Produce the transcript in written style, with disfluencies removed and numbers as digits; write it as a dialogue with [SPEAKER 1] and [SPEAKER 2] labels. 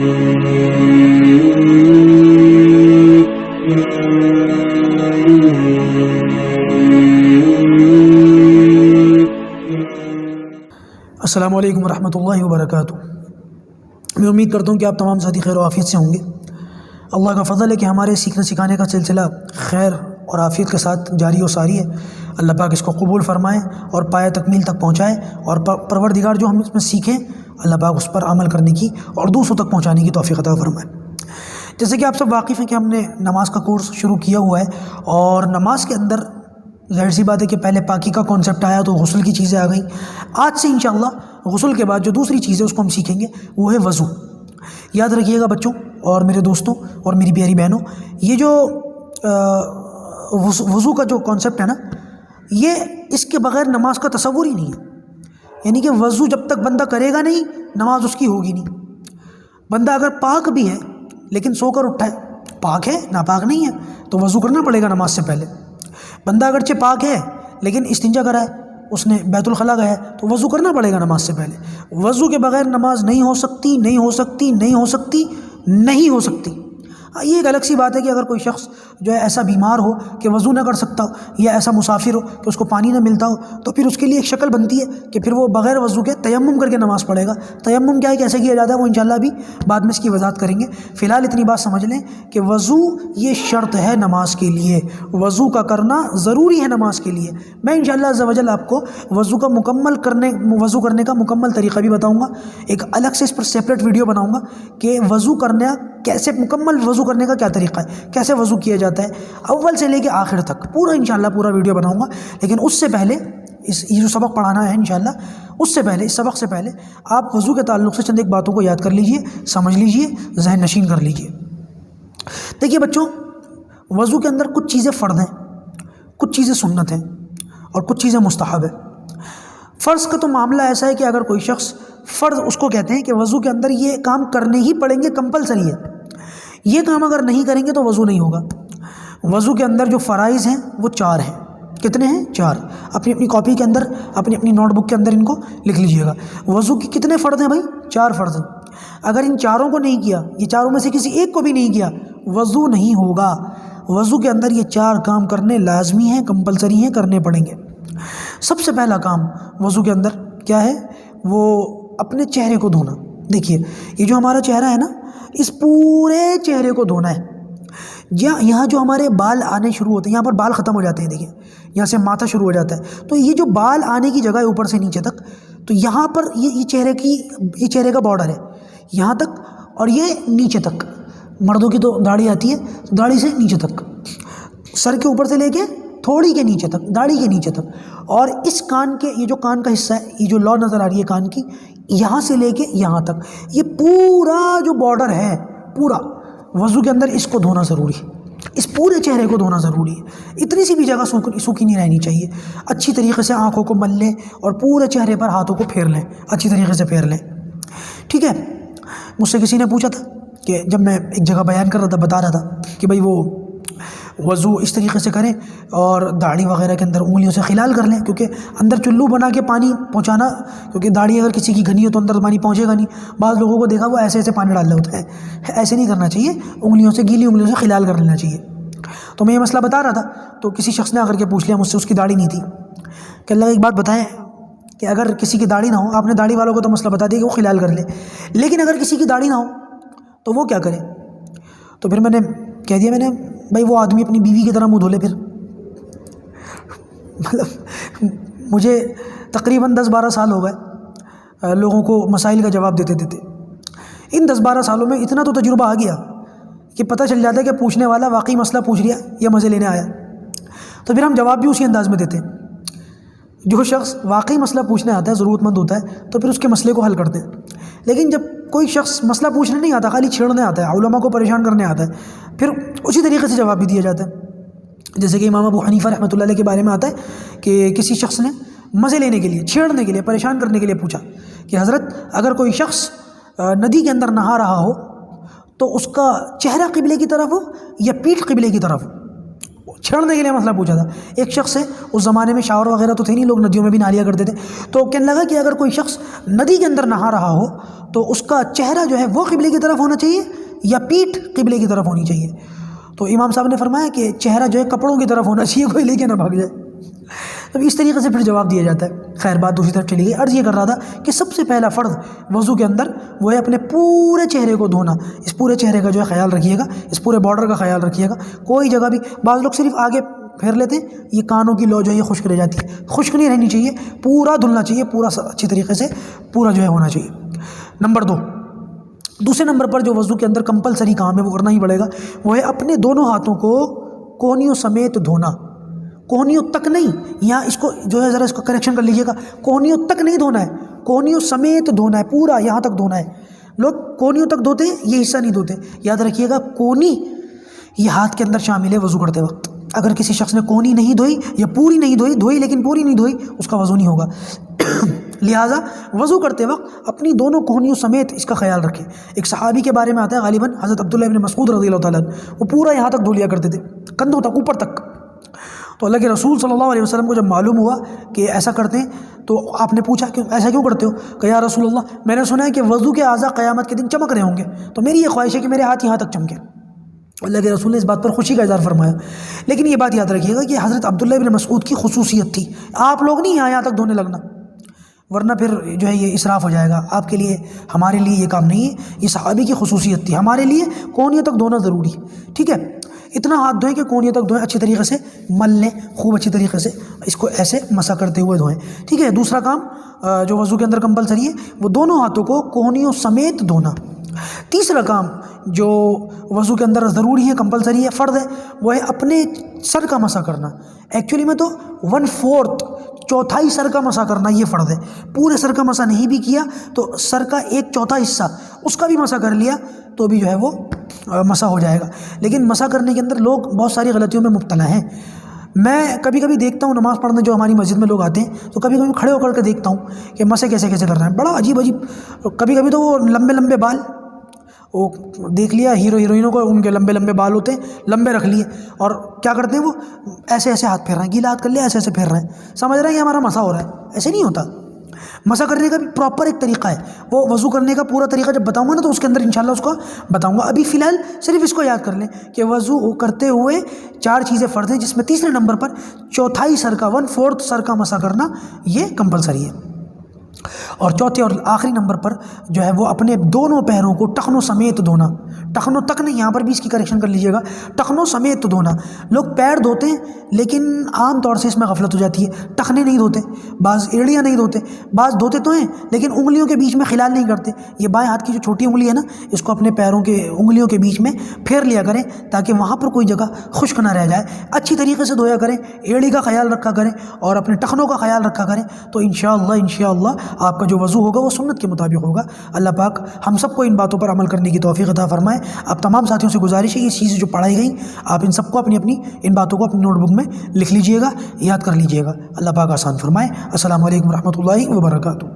[SPEAKER 1] السلام علیکم ورحمۃ اللہ وبرکاتہ۔ میں امید کرتا ہوں کہ آپ تمام ساتھی خیر و عافیت سے ہوں گے۔ اللہ کا فضل ہے کہ ہمارے سیکھنے سکھانے کا سلسلہ خیر اور عافیت کے ساتھ جاری و ساری ہے۔ اللہ پاک اس کو قبول فرمائے اور پایہ تکمیل تک پہنچائے، اور پروردگار جو ہم اس میں سیکھیں اللہ پاک اس پر عمل کرنے کی اور دوسروں تک پہنچانے کی توفیق عطا فرمائے۔ جیسے کہ آپ سب واقف ہیں کہ ہم نے نماز کا کورس شروع کیا ہوا ہے، اور نماز کے اندر ظاہر سی بات ہے کہ پہلے پاکی کا کانسیپٹ آیا تو غسل کی چیزیں آ گئیں۔ آج سے انشاءاللہ غسل کے بعد جو دوسری چیز ہے اس کو ہم سیکھیں گے، وہ ہے وضو۔ یاد رکھیے گا بچوں اور میرے دوستوں اور میری پیاری بہنوں، یہ جو وضو کا جو کانسیپٹ ہے نا، یہ اس کے بغیر نماز کا تصور ہی نہیں ہے۔ یعنی کہ وضو جب تک بندہ کرے گا نہیں، نماز اس کی ہوگی نہیں۔ بندہ اگر پاک بھی ہے لیکن سو کر اٹھا ہے، پاک ہے ناپاک نہیں ہے، تو وضو کرنا پڑے گا نماز سے پہلے۔ بندہ اگرچہ پاک ہے لیکن استنجا کرا ہے، اس نے بیت الخلا گیا ہے، تو وضو کرنا پڑے گا نماز سے پہلے۔ وضو کے بغیر نماز نہیں ہو سکتی، نہیں ہو سکتی، نہیں ہو سکتی، نہیں ہو سکتی۔ یہ ایک الگ سی بات ہے کہ اگر کوئی شخص جو ہے ایسا بیمار ہو کہ وضو نہ کر سکتا ہو، یا ایسا مسافر ہو کہ اس کو پانی نہ ملتا ہو، تو پھر اس کے لیے ایک شکل بنتی ہے کہ پھر وہ بغیر وضو کے تیمم کر کے نماز پڑھے گا۔ تیمم کیا ہے، کیسے کیا جاتا ہے، وہ انشاءاللہ بھی بعد میں اس کی وضاحت کریں گے۔ فی الحال اتنی بات سمجھ لیں کہ وضو یہ شرط ہے نماز کے لیے، وضو کا کرنا ضروری ہے نماز کے لیے۔ میں انشاءاللہ عز و جل آپ کو وضو کرنے کا مکمل طریقہ بھی بتاؤں گا، ایک الگ سے اس پر سیپریٹ ویڈیو بناؤں گا کہ وضو کرنا کیسے، مکمل وضو کرنے کا کیا طریقہ ہے، کیسے وضو کیا جاتا ہے، اول سے لے کے آخر تک پورا انشاءاللہ پورا ویڈیو بناؤں گا۔ لیکن اس سے پہلے یہ جو سبق پڑھانا ہے انشاءاللہ، اس سے پہلے، اس سبق سے پہلے آپ وضو کے تعلق سے چند ایک باتوں کو یاد کر لیجئے، سمجھ لیجئے، ذہن نشین کر لیجئے۔ دیکھیے بچوں، وضو کے اندر کچھ چیزیں فرض ہیں، کچھ چیزیں سنت ہیں، اور کچھ چیزیں مستحب ہیں۔ فرض کا تو معاملہ ایسا ہے کہ اگر کوئی شخص، فرض اس کو کہتے ہیں کہ وضو کے اندر یہ کام کرنے ہی پڑیں گے، کمپلسری ہے، یہ کام اگر نہیں کریں گے تو وضو نہیں ہوگا۔ وضو کے اندر جو فرائض ہیں وہ 4 ہیں۔ کتنے ہیں؟ 4۔ اپنی اپنی کاپی کے اندر، اپنی نوٹ بک کے اندر ان کو لکھ لیجئے گا۔ وضو کی کتنے فرض ہیں بھائی؟ 4 فرض ہیں۔ اگر ان چاروں کو نہیں کیا، یہ چاروں میں سے کسی ایک کو بھی نہیں کیا، وضو نہیں ہوگا۔ وضو کے اندر یہ 4 کام کرنے لازمی ہیں، کمپلسری ہیں، کرنے پڑیں گے۔ سب سے پہلا کام وضو کے اندر کیا ہے؟ وہ اپنے چہرے کو دھونا۔ دیکھیے یہ جو ہمارا چہرہ ہے نا، اس پورے چہرے کو دھونا ہے۔ یہاں جو ہمارے بال آنے شروع ہوتے ہیں، یہاں پر بال ختم ہو جاتے ہیں، دیکھیں یہاں سے ماتھا شروع ہو جاتا ہے، تو یہ جو بال آنے کی جگہ ہے اوپر سے نیچے تک، تو یہاں پر یہ چہرے کا بارڈر ہے یہاں تک، اور یہ نیچے تک۔ مردوں کی تو داڑھی آتی ہے، داڑھی سے نیچے تک، سر کے اوپر سے لے کے تھوڑی کے نیچے تک، داڑھی کے نیچے تک۔ اور اس کان کے، یہ جو کان کا حصہ ہے، یہ جو لو نظر آ رہی ہے کان کی، یہاں سے لے کے یہاں تک، یہ پورا جو بارڈر ہے پورا، وضو کے اندر اس کو دھونا ضروری ہے، اس پورے چہرے کو دھونا ضروری ہے۔ اتنی سی بھی جگہ سوکھی نہیں رہنی چاہیے۔ اچھی طریقے سے آنکھوں کو مل لیں اور پورے چہرے پر ہاتھوں کو پھیر لیں، اچھی طریقے سے پھیر لیں، ٹھیک ہے۔ مجھ سے کسی نے پوچھا تھا کہ جب میں ایک جگہ بیان کر رہا تھا، بتا رہا تھا کہ بھائی وہ وضو اس طریقے سے کریں اور داڑھی وغیرہ کے اندر انگلیوں سے خلال کر لیں، کیونکہ اندر چلو بنا کے پانی پہنچانا، کیونکہ داڑھی اگر کسی کی گھنی ہو تو اندر پانی پہنچے گا نہیں۔ بعض لوگوں کو دیکھا وہ ایسے ایسے پانی ڈال رہے ہوتا ہے، ایسے نہیں کرنا چاہیے، انگلیوں سے، گیلی انگلیوں سے خلال کر لینا چاہیے۔ تو میں یہ مسئلہ بتا رہا تھا، تو کسی شخص نے آ کر کے پوچھ لیا مجھ سے، اس کی داڑھی نہیں تھی، کہ اللہ ایک بات بتائیں کہ اگر کسی کی داڑھی نہ ہو، آپ نے داڑھی والوں کو تو مسئلہ بتا دیا کہ وہ خلال کر لے، لیکن اگر کسی کی داڑھی نہ ہو تو وہ کیا کرے؟ تو پھر میں نے کہہ دیا، میں نے بھائی وہ آدمی اپنی بیوی کی طرح منہ دھو لے پھر۔ مطلب مجھے تقریباً 10-12 سال ہو گئے لوگوں کو مسائل کا جواب دیتے دیتے۔ ان 10-12 سالوں میں اتنا تو تجربہ آ گیا کہ پتہ چل جاتا ہے کہ پوچھنے والا واقعی مسئلہ پوچھ رہا یا مزے لینے آیا، تو پھر ہم جواب بھی اسی انداز میں دیتے ہیں۔ جو شخص واقعی مسئلہ پوچھنے آتا ہے، ضرورت مند ہوتا ہے، تو پھر اس کے مسئلے کو حل کرتے ہیں۔ لیکن جب کوئی شخص مسئلہ پوچھنے نہیں آتا، خالی چھیڑنے آتا ہے، علماء کو پریشان کرنے آتا ہے، پھر اسی طریقے سے جواب بھی دیا جاتا ہے۔ جیسے کہ امام ابو حنیفہ رحمۃ اللہ علیہ کے بارے میں آتا ہے کہ کسی شخص نے مزے لینے کے لیے، چھیڑنے کے لیے، پریشان کرنے کے لیے پوچھا کہ حضرت اگر کوئی شخص ندی کے اندر نہا رہا ہو تو اس کا چہرہ قبلے کی طرف ہو یا پیٹھ قبلے کی طرف ہو؟ چھڑنے کے لیے مسئلہ پوچھا تھا۔ ایک شخص ہے، اس زمانے میں شاور وغیرہ تو تھے نہیں، لوگ ندیوں میں بھی نہا لیا کرتے تھے، تو کہنے لگا کہ اگر کوئی شخص ندی کے اندر نہا رہا ہو تو اس کا چہرہ جو ہے وہ قبلے کی طرف ہونا چاہیے یا پیٹھ قبلے کی طرف ہونی چاہیے؟ تو امام صاحب نے فرمایا کہ چہرہ جو ہے کپڑوں کی طرف ہونا چاہیے، کوئی لے کے نہ بھاگ جائے۔ تو اس طریقے سے پھر جواب دیا جاتا ہے۔ خیر بات دوسری طرف چلی گئی۔ عرض یہ کر رہا تھا کہ سب سے پہلا فرض وضو کے اندر وہ ہے اپنے پورے چہرے کو دھونا۔ اس پورے چہرے کا جو ہے خیال رکھیے گا، اس پورے بارڈر کا خیال رکھیے گا۔ کوئی جگہ بھی، بعض لوگ صرف آگے پھیر لیتے ہیں، یہ کانوں کی لو جو ہے یہ خشک رہ جاتی ہے، خشک نہیں رہنی چاہیے، پورا دھلنا چاہیے، پورا اچھی طریقے سے پورا جو ہے ہونا چاہیے۔ نمبر 2، دوسرے نمبر پر جو وضو کے اندر کمپلسری کام ہے وہ کرنا ہی پڑے گا، وہ ہے اپنے دونوں ہاتھوں کو کونیوں سمیت دھونا۔ کونیوں تک نہیں، یہاں اس کو جو ہے ذرا اس کو کریکشن کر لیجیے گا، کونیوں تک نہیں دھونا ہے، کونیوں سمیت دھونا ہے، پورا یہاں تک دھونا ہے۔ لوگ کونیوں تک دھوتے ہیں، یہ حصہ نہیں دھوتے۔ یاد رکھیے گا کونی یہ ہاتھ کے اندر شامل ہے وضو کرتے وقت۔ اگر کسی شخص نے کونی نہیں دھوئی یا پوری نہیں دھوئی لیکن پوری نہیں دھوئی، اس کا وضو نہیں ہوگا۔ لہٰذا وضو کرتے وقت اپنی دونوں کونیوں سمیت اس کا خیال رکھیں۔ ایک صحابی کے بارے میں آتا ہے غالباً حضرت عبداللہ ابن مسعود رضی اللہ تعالیٰ عنہ، وہ پورا یہاں تک دھو لیا کرتے تھے، کندھوں تک، اوپر تک۔ تو اللہ کے رسول صلی اللہ علیہ وسلم کو جب معلوم ہوا کہ ایسا کرتے ہیں تو آپ نے پوچھا کہ ایسا کیوں کرتے ہو؟ کہ یا رسول اللہ، میں نے سنا ہے کہ وضو کے اعضاء قیامت کے دن چمک رہے ہوں گے، تو میری یہ خواہش ہے کہ میرے ہاتھ یہاں تک چمکے۔ اللہ کے رسول نے اس بات پر خوشی کا اظہار فرمایا۔ لیکن یہ بات یاد رکھیے گا کہ حضرت عبداللہ ابن مسعود کی خصوصیت تھی، آپ لوگ نہیں یہاں تک دھونے لگنا، ورنہ پھر جو ہے یہ اسراف ہو جائے گا آپ کے لیے، ہمارے لیے یہ کام نہیں ہے۔ یہ صحابی کی خصوصیت تھی، ہمارے لیے کونیوں تک دھونا ضروری، ٹھیک ہے؟ اتنا ہاتھ دھوئیں کہ کونیوں تک دھوئیں، اچھی طریقے سے مل لیں، خوب اچھی طریقے سے اس کو ایسے مسا کرتے ہوئے دھوئیں، ٹھیک ہے؟ دوسرا کام جو وضو کے اندر کمپلسری ہے وہ دونوں ہاتھوں کو کونیوں سمیت دھونا۔ تیسرا کام جو وضو کے اندر ضروری ہے، کمپلسری ہے، فرض ہے، وہ ہے اپنے سر کا مسا کرنا۔ ایکچولی میں تو 1/4 چوتھائی سر کا مسا کرنا یہ فرض ہے۔ پورے سر کا مسا نہیں بھی کیا تو سر کا 1/4 حصہ اس کا بھی مسا کر لیا تو بھی جو ہے وہ مسا ہو جائے گا۔ لیکن مسا کرنے کے اندر لوگ بہت ساری غلطیوں میں مبتلا ہیں۔ میں کبھی کبھی دیکھتا ہوں نماز پڑھنے جو ہماری مسجد میں لوگ آتے ہیں تو کبھی کبھی کھڑے ہو کر کے دیکھتا ہوں کہ مسے کیسے کیسے کر رہے ہیں، بڑا عجیب عجیب۔ کبھی کبھی تو وہ لمبے لمبے بال، وہ دیکھ لیا ہیرو ہیروئنوں کو، ان کے لمبے لمبے بال ہوتے ہیں، لمبے رکھ لیے اور کیا کرتے ہیں وہ ایسے ایسے ہاتھ پھیر رہے ہیں، گیلا ہاتھ کر لیا ایسے ایسے پھیر رہے ہیں، سمجھ رہے ہیں کہ ہمارا مسا ہو رہا ہے۔ ایسے نہیں ہوتا، مسا کرنے کا بھی پراپر ایک طریقہ ہے۔ وہ وضو کرنے کا پورا طریقہ جب بتاؤں گا نا تو اس کے اندر انشاءاللہ اس کو بتاؤں گا۔ ابھی فی الحال صرف اس کو یاد کر لیں کہ وضو کرتے ہوئے 4 چیزیں فرض ہیں، جس میں تیسرے نمبر پر چوتھائی سر کا 1/4 سر کا مسا کرنا یہ کمپلسری ہے، اور چوتھے اور آخری نمبر پر جو ہے وہ اپنے دونوں پیروں کو ٹخنوں سمیت دھونا۔ ٹخنوں تک نہیں، یہاں پر بھی اس کی کریکشن کر لیجئے گا، ٹخنوں سمیت دھونا۔ لوگ پیر دھوتے ہیں لیکن عام طور سے اس میں غفلت ہو جاتی ہے، ٹخنے نہیں دھوتے، بعض ایڑیاں نہیں دھوتے، بعض دھوتے تو ہیں لیکن انگلیوں کے بیچ میں خلال نہیں کرتے۔ یہ بائیں ہاتھ کی جو چھوٹی انگلی ہے نا، اس کو اپنے پیروں کے انگلیوں کے بیچ میں پھیر لیا کریں تاکہ وہاں پر کوئی جگہ خشک نہ رہ جائے۔ اچھی طریقے سے دھویا کریں، ایڑی کا خیال رکھا کریں اور اپنے ٹخنوں کا خیال رکھا کریں، تو انشاءاللہ آپ کا جو وضو ہوگا وہ سنت کے مطابق ہوگا۔ اللہ پاک ہم سب کو ان باتوں پر عمل کرنے کی توفیق عطا فرمائے۔ اب تمام ساتھیوں سے گزارش ہے یہ چیزیں جو پڑھائی گئیں آپ ان سب کو اپنی ان باتوں کو اپنی نوٹ بک میں لکھ لیجئے گا، یاد کر لیجئے گا۔ اللہ پاک آسان فرمائے۔ السلام علیکم ورحمۃ اللہ وبرکاتہ۔